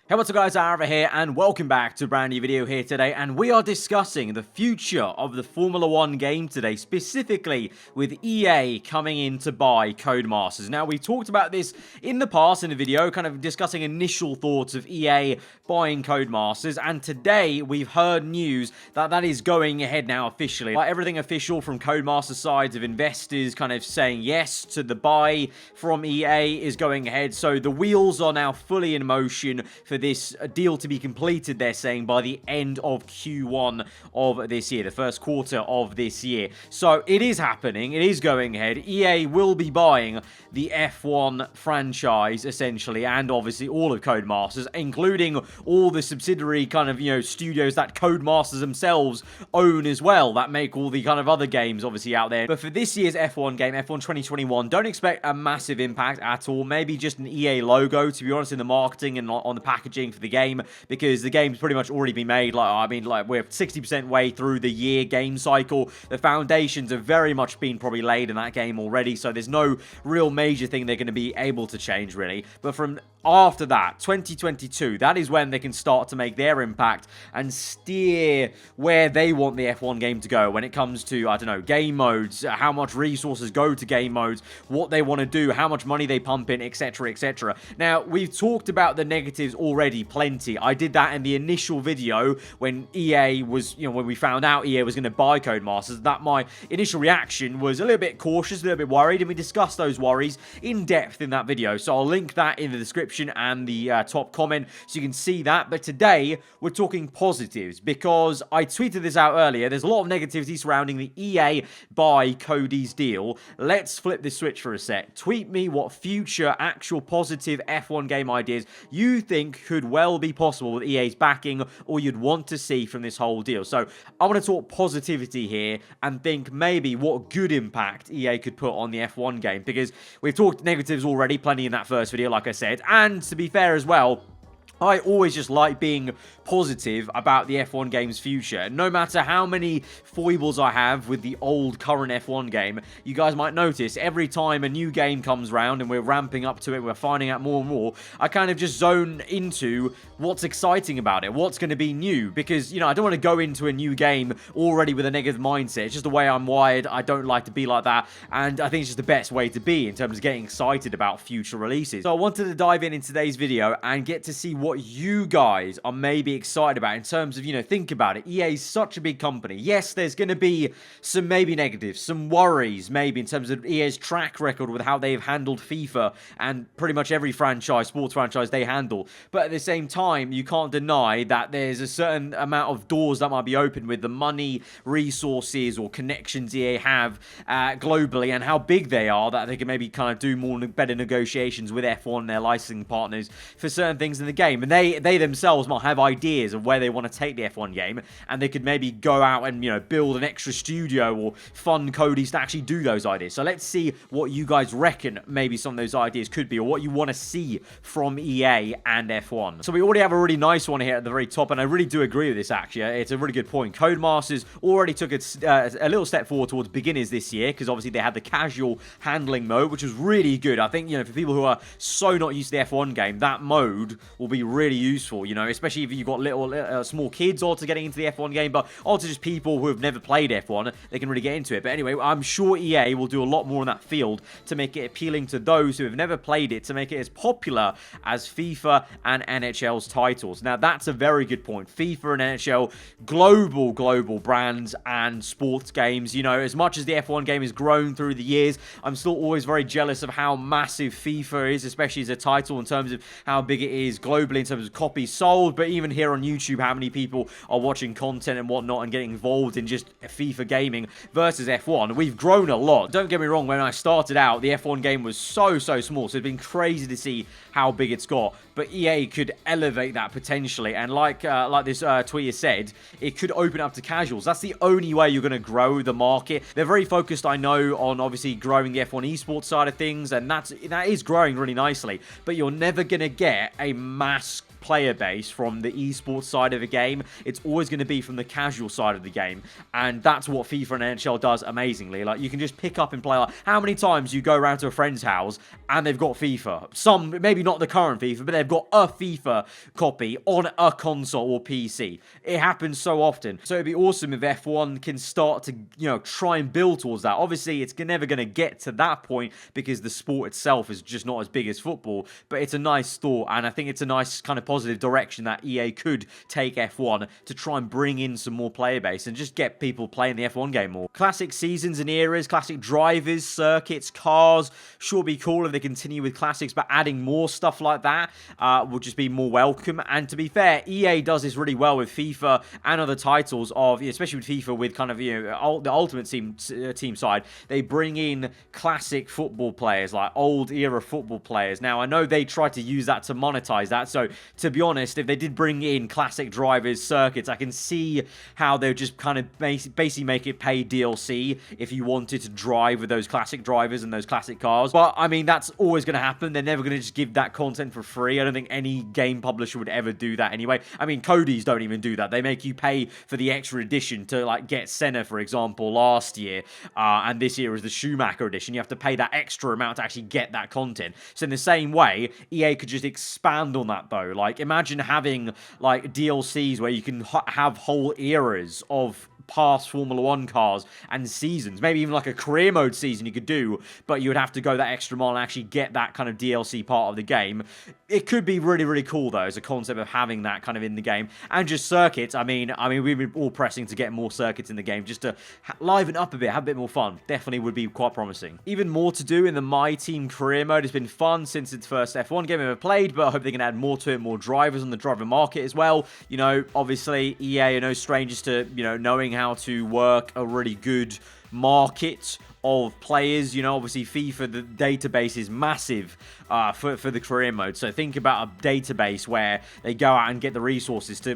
Hey, what's up guys, aarava here, and welcome back to a brand new video here today, and we are discussing the future of the Formula 1 game today, specifically with EA coming in to buy Codemasters. Now, we talked about this in the past in a video, kind of discussing initial thoughts of EA buying Codemasters, and today we've heard news that that is going ahead now officially. Like, everything official from Codemasters' sides of investors kind of saying yes to the buy from EA is going ahead, so the wheels are now fully in motion for this deal to be completed, they're saying, by the end of Q1 of this year, the first quarter of this year. So it is happening, it is going ahead. EA will be buying the F1 franchise, essentially, and obviously all of Codemasters, including all the subsidiary kind of, studios that Codemasters themselves own as well, that make all the kind of other games, obviously, out there. But for this year's F1 game, F1 2021, don't expect a massive impact at all. Maybe just an EA logo, to be honest, in the marketing and on the packaging for the game, because the game's pretty much already been made. We're 60% way through the year game cycle. The foundations have very much been probably laid in that game already, so there's no real major thing they're going to be able to change, really. But from after that, 2022, that is when they can start to make their impact and steer where they want the F1 game to go when it comes to, I don't know, game modes, how much resources go to game modes, what they want to do, how much money they pump in, etc, etc. Now, we've talked about the negatives already plenty. I did that in the initial video when EA was, when we found out EA was going to buy Codemasters, that my initial reaction was a little bit cautious, a little bit worried, and we discussed those worries in depth in that video. So I'll link that in the description and the top comment so you can see that. But today we're talking positives, because I tweeted this out earlier. There's a lot of negativity surrounding the EA buy Cody's deal. Let's flip this switch for a sec. Tweet me what future actual positive F1 game ideas you think could well be possible with EA's backing, or you'd want to see from this whole deal. So I want to talk positivity here and think maybe what good impact EA could put on the F1 game, because we've talked negatives already plenty in that first video, like I said. And to be fair as well, I always just like being positive about the F1 game's future. No matter how many foibles I have with the old current F1 game, you guys might notice every time a new game comes around and we're ramping up to it, we're finding out more and more, I kind of just zone into what's exciting about it, what's going to be new, because, I don't want to go into a new game already with a negative mindset. It's just the way I'm wired. I don't like to be like that, and I think it's just the best way to be in terms of getting excited about future releases. So I wanted to dive in today's video and get to see what you guys are maybe excited about in terms of, think about it. EA is such a big company. Yes, there's going to be some maybe negatives, some worries maybe in terms of EA's track record with how they've handled FIFA and pretty much every sports franchise they handle. But at the same time, you can't deny that there's a certain amount of doors that might be open with the money, resources, or connections EA have globally, and how big they are, that they can maybe kind of do better negotiations with F1 and their licensing partners for certain things in the game. And they themselves might have ideas of where they want to take the F1 game, and they could maybe go out and, build an extra studio or fund Cody's to actually do those ideas. So let's see what you guys reckon maybe some of those ideas could be, or what you want to see from EA and F1. So we already have a really nice one here at the very top, and I really do agree with this, actually. It's a really good point. Codemasters already took a little step forward towards beginners this year, because obviously they had the casual handling mode, which was really good. I think, for people who are so not used to the F1 game, that mode will be really useful, especially if you've got little small kids also getting into the F1 game, but also just people who have never played F1, they can really get into it. But anyway, I'm sure EA will do a lot more in that field to make it appealing to those who have never played it, to make it as popular as FIFA and NHL's titles. Now, that's a very good point. FIFA and NHL, global brands and sports games. As much as the F1 game has grown through the years, I'm still always very jealous of how massive FIFA is, especially as a title, in terms of how big it is globally in terms of copies sold, but even here on YouTube, how many people are watching content and whatnot and getting involved in just FIFA gaming versus F1. We've grown a lot. Don't get me wrong, when I started out, the F1 game was so small, so it's been crazy to see how big it's got. But EA could elevate that potentially, and like this tweeter said, it could open up to casuals. That's the only way you're going to grow the market. They're very focused, I know, on obviously growing the F1 esports side of things, and that is growing really nicely, but you're never going to get a mass player base from the esports side of the game. It's always going to be from the casual side of the game, and that's what FIFA and NHL does amazingly. Like, you can just pick up and play. Like, how many times you go around to a friend's house and they've got FIFA? Some, maybe not the current FIFA, but they've got a FIFA copy on a console or PC. It happens so often. So it'd be awesome if F1 can start to, try and build towards that. Obviously, it's never going to get to that point because the sport itself is just not as big as football, but it's a nice thought, and I think it's a nice kind of positive direction that EA could take F1 to try and bring in some more player base and just get people playing the F1 game more. Classic seasons and eras, classic drivers, circuits, cars, sure be cool if they continue with classics, but adding more stuff like that would just be more welcome. And to be fair, EA does this really well with FIFA and other titles of, especially with FIFA, with kind of, the Ultimate Team side. They bring in classic football players, like old era football players. Now, I know they try to use that to monetize that, so to be honest, if they did bring in classic drivers, circuits, I can see how they'll just kind of basically make it pay DLC if you wanted to drive with those classic drivers and those classic cars. But, I mean, that's always going to happen. They're never going to just give that content for free. I don't think any game publisher would ever do that anyway. I mean, Cody's don't even do that. They make you pay for the extra edition to, like, get Senna, for example, last year, and this year is the Schumacher edition. You have to pay that extra amount to actually get that content. So in the same way, EA could just expand on that, though. Like, imagine having, like, DLCs where you can have whole eras of past Formula 1 cars and seasons. Maybe even like a career mode season you could do, but you would have to go that extra mile and actually get that kind of DLC part of the game. It could be really, really cool, though, as a concept of having that kind of in the game. And just circuits. I mean, we've been all pressing to get more circuits in the game just to liven up a bit, have a bit more fun. Definitely would be quite promising. Even more to do in the My Team career mode. Has been fun since its first F1 game I've ever played, but I hope they can add more to it, more drivers on the driver market as well. Obviously, EA are no strangers to, knowing how to work a really good market of players. Obviously FIFA, the database is massive for the career mode. So think about a database where they go out and get the resources to,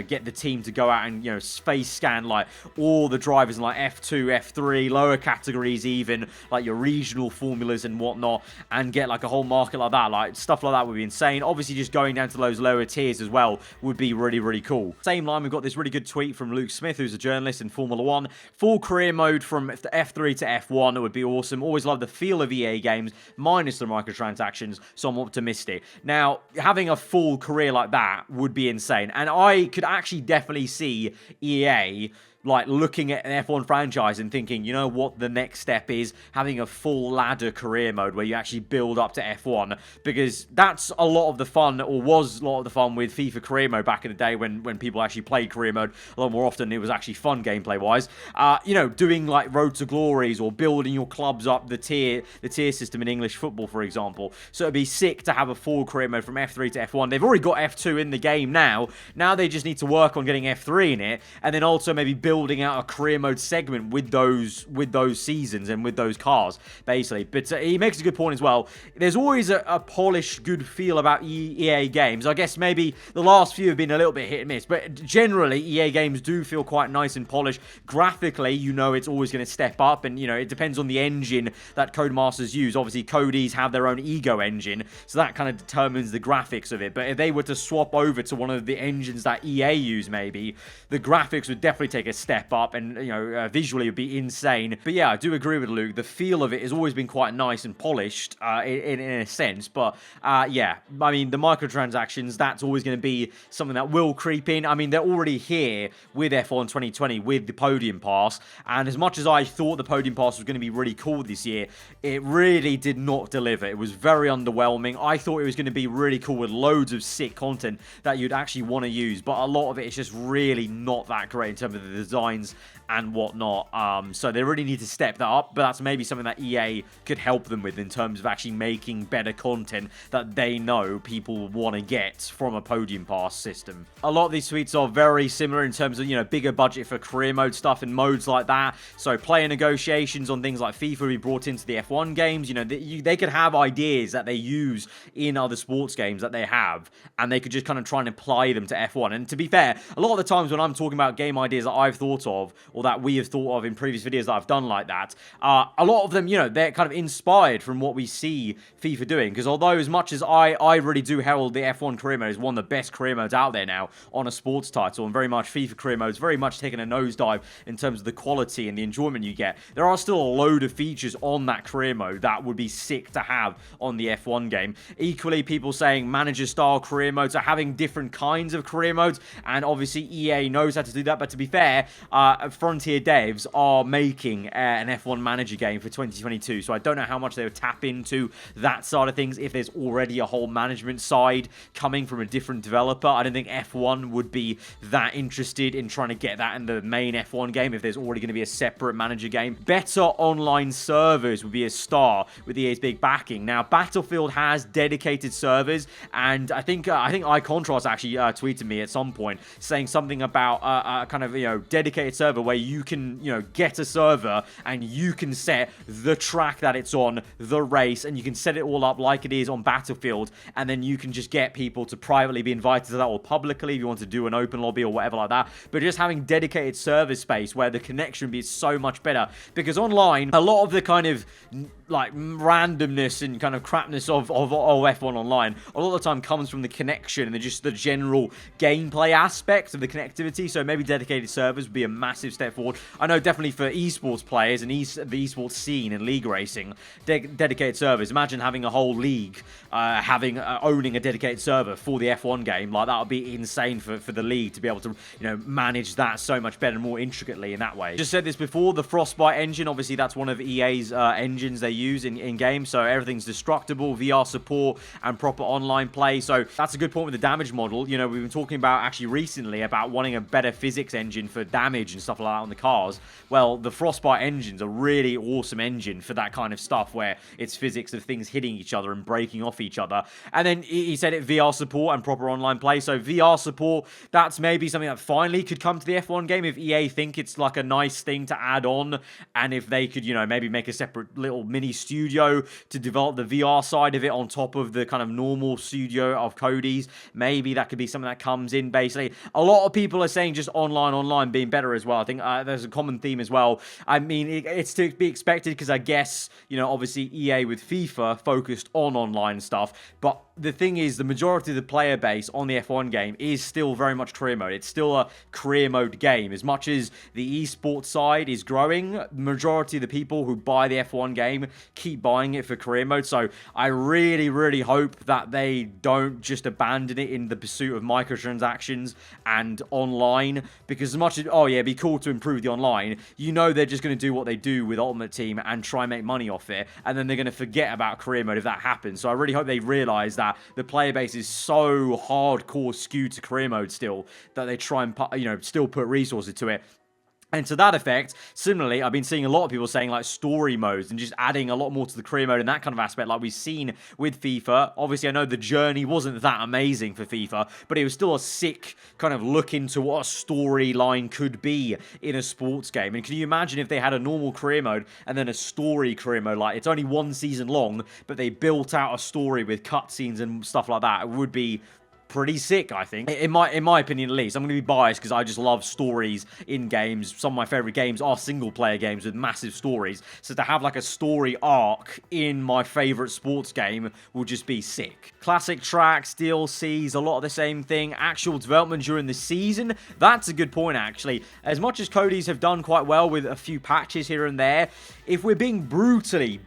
get the team to go out and, space scan like all the drivers in like F2, F3, lower categories even, like your regional formulas and whatnot, and get like a whole market like that. Like stuff like that would be insane. Obviously just going down to those lower tiers as well would be really, really cool. Same line, we've got this really good tweet from Luke Smith, who's a journalist in Formula 1. Full career mode from F3 to F1, it would be awesome. Always love the feel of EA games, minus the microtransactions, so I'm optimistic. Now, having a full career like that would be insane, and I could actually definitely see EA like looking at an F1 franchise and thinking, you know what the next step is? Having a full ladder career mode where you actually build up to F1, because that's a lot of the fun, or was a lot of the fun with FIFA career mode back in the day when people actually played career mode a lot more often. It was actually fun gameplay wise. Doing like Road to Glories or building your clubs up the tier system in English football, for example. So it'd be sick to have a full career mode from F3 to F1. They've already got F2 in the game now. Now they just need to work on getting F3 in it, and then also maybe building out a career mode segment with those seasons and with those cars, basically. But he makes a good point as well. There's always a polished, good feel about EA games. I guess maybe the last few have been a little bit hit and miss, but generally EA games do feel quite nice and polished. Graphically, it's always going to step up, and it depends on the engine that Codemasters use. Obviously, Cody's have their own Ego engine, so that kind of determines the graphics of it. But if they were to swap over to one of the engines that EA use, maybe the graphics would definitely take a step up, and visually it would be insane. But yeah, I do agree with Luke. The feel of it has always been quite nice and polished in a sense. But yeah, I mean, the microtransactions, that's always going to be something that will creep in. I mean, they're already here with F1 2020 with the Podium Pass, and as much as I thought the Podium Pass was going to be really cool this year, it really did not deliver. It was very underwhelming. I thought it was going to be really cool with loads of sick content that you'd actually want to use, but a lot of it is just really not that great in terms of the designs and whatnot. So they really need to step that up, but that's maybe something that EA could help them with in terms of actually making better content that they know people want to get from a Podium Pass system. A lot of these tweets are very similar in terms of, bigger budget for career mode stuff and modes like that. So player negotiations on things like FIFA will be brought into the F1 games. They could have ideas that they use in other sports games that they have, and they could just kind of try and apply them to F1. And to be fair, a lot of the times when I'm talking about game ideas that I've thought of, or that we have thought of in previous videos that I've done like that, a lot of them, you know, they're kind of inspired from what we see FIFA doing. Because although as much as I really do herald the F1 career mode as one of the best career modes out there now on a sports title, and very much FIFA career mode is very much taking a nosedive in terms of the quality and the enjoyment you get, there are still a load of features on that career mode that would be sick to have on the F1 game. Equally, people saying manager style career modes are having different kinds of career modes, and obviously EA knows how to do that. But to be fair, Frontier devs are making an F1 manager game for 2022, so I don't know how much they would tap into that side of things if there's already a whole management side coming from a different developer. I don't think F1 would be that interested in trying to get that in the main F1 game if there's already going to be a separate manager game. Better online servers would be a star with EA's big backing. Now, Battlefield has dedicated servers, and I think iContrast actually tweeted me at some point saying something about a kind of, you know, dedicated server where you can, you know, get a server and you can set the track that it's on, the race, and you can set it all up like it is on Battlefield, and then you can just get people to privately be invited to that, or publicly if you want to do an open lobby or whatever like that. But just having dedicated server space where the connection would be so much better, because online, a lot of the kind of like randomness and kind of crapness of F1 online a lot of the time comes from the connection and just the general gameplay aspects of the connectivity. So maybe dedicated servers would be a massive step forward. I know definitely for esports players and the esports scene and league racing, dedicated servers. Imagine having a whole league owning a dedicated server for the F1 game. Like, that would be insane for the league to be able to, you know, manage that so much better and more intricately in that way. Just said this before, the Frostbite engine, obviously that's one of EA's engines they use in game, so everything's destructible, VR support, and proper online play. So that's a good point with the damage model. You know, we've been talking about actually recently about wanting a better physics engine for damage and stuff like that on the cars. Well, the Frostbite engine's a really awesome engine for that kind of stuff, where it's physics of things hitting each other and breaking off each other. And then he said it VR support and proper online play. So VR support, that's maybe something that finally could come to the F1 game if EA think it's like a nice thing to add on, and if they could, you know, maybe make a separate little mini studio to develop the VR side of it on top of the kind of normal studio of Cody's. Maybe that could be something that comes in. Basically, a lot of people are saying just online being better as well. I think there's a common theme as well. I mean, it's to be expected, because I guess, you know, obviously EA with FIFA focused on online stuff, but the thing is, the majority of the player base on the F1 game is still very much career mode. It's still a career mode game. As much as the esports side is growing, the majority of the people who buy the F1 game keep buying it for career mode. So I really, really hope that they don't just abandon it in the pursuit of microtransactions and online, because as much as, oh yeah, it'd be cool to improve the online, you know they're just going to do what they do with Ultimate Team and try and make money off it, and then they're going to forget about career mode if that happens. So I really hope they realize that the player base is so hardcore skewed to career mode still, that they try and, you know, still put resources to it. And to that effect, similarly, I've been seeing a lot of people saying like story modes and just adding a lot more to the career mode and that kind of aspect, like we've seen with FIFA. Obviously, I know the journey wasn't that amazing for FIFA, but it was still a sick kind of look into what a storyline could be in a sports game. And can you imagine if they had a normal career mode and then a story career mode? Like, it's only one season long, but they built out a story with cutscenes and stuff like that. It would be pretty sick, I think. In my opinion, at least. I'm going to be biased because I just love stories in games. Some of my favorite games are single-player games with massive stories. So to have like a story arc in my favorite sports game will just be sick. Classic tracks, DLCs, a lot of the same thing. Actual development during the season. That's a good point, actually. As much as Cody's have done quite well with a few patches here and there, if we're being brutally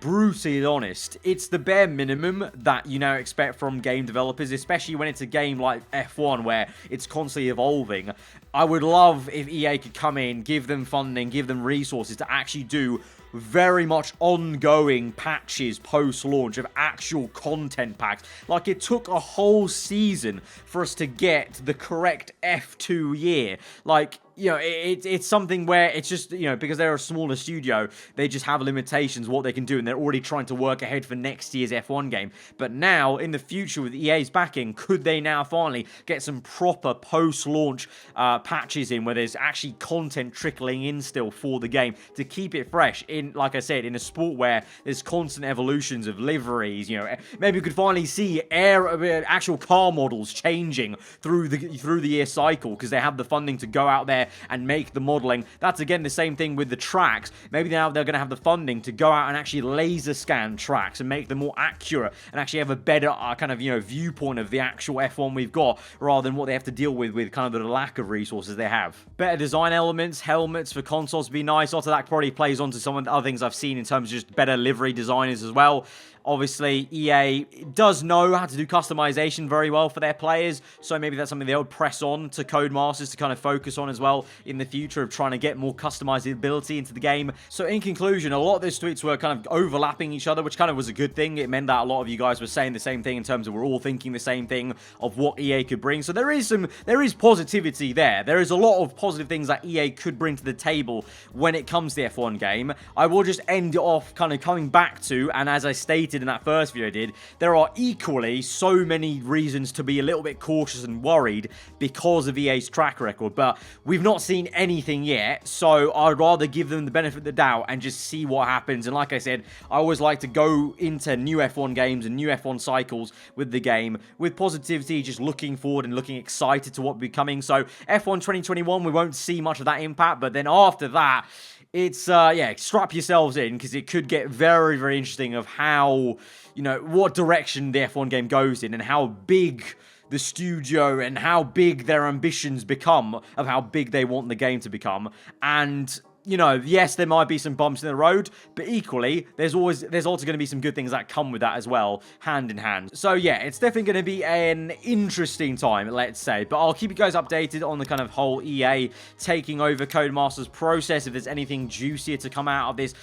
honest, it's the bare minimum that you now expect from game developers, especially when it's a game like F1 where it's constantly evolving. I would love if EA could come in, give them funding, give them resources to actually do very much ongoing patches post-launch of actual content packs. Like, it took a whole season for us to get the correct F2 year. Like, you know, it's something where it's just, you know, because they're a smaller studio, they just have limitations what they can do, and they're already trying to work ahead for next year's F1 game. But now, in the future, with EA's backing, could they now finally get some proper post-launch patches in, where there's actually content trickling in still for the game to keep it fresh? In, like I said, in a sport where there's constant evolutions of liveries, you know, maybe we could finally see actual car models changing through the year cycle, because they have the funding to go out there there and make the modeling. That's again the same thing with the tracks. Maybe now they're going to have the funding to go out and actually laser scan tracks and make them more accurate and actually have a better kind of, viewpoint of the actual F1 we've got, rather than what they have to deal with kind of the lack of resources they have. Better design elements, helmets for consoles would be nice. Also, that probably plays onto some of the other things I've seen in terms of just better livery designers as well. Obviously, EA does know how to do customization very well for their players, so maybe that's something they'll press on to Codemasters to kind of focus on as well in the future, of trying to get more customizability into the game. So in conclusion, a lot of those tweets were kind of overlapping each other, which kind of was a good thing. It meant that a lot of you guys were saying the same thing in terms of we're all thinking the same thing of what EA could bring. So there is positivity there. There is a lot of positive things that EA could bring to the table when it comes to the F1 game. I will just end it off kind of coming back to, and as I stated in that first video I did, there are equally so many reasons to be a little bit cautious and worried because of EA's track record, but we've not seen anything yet, so I'd rather give them the benefit of the doubt and just see what happens. And like I said, I always like to go into new F1 games and new F1 cycles with the game with positivity, just looking forward and looking excited to what will be coming. So F1 2021, we won't see much of that impact, but then after that, it's, yeah, strap yourselves in, because it could get very, very interesting of how, what direction the F1 game goes in and how big the studio and how big their ambitions become of how big they want the game to become. And yes, there might be some bumps in the road, but equally, there's also going to be some good things that come with that as well, hand in hand. So yeah, it's definitely going to be an interesting time, let's say. But I'll keep you guys updated on the kind of whole EA taking over Codemasters process. If there's anything juicier to come out of this,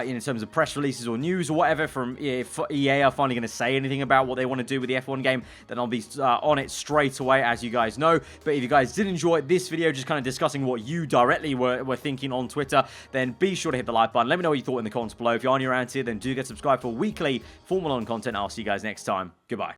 in terms of press releases or news or whatever from if EA are finally going to say anything about what they want to do with the F1 game, then I'll be on it straight away, as you guys know. But if you guys did enjoy this video, just kind of discussing what you directly were thinking on Twitter, then be sure to hit the like button. Let me know what you thought in the comments below. If you're new around here, then do get subscribed for weekly Formula 1 content. I'll see you guys next time. Goodbye.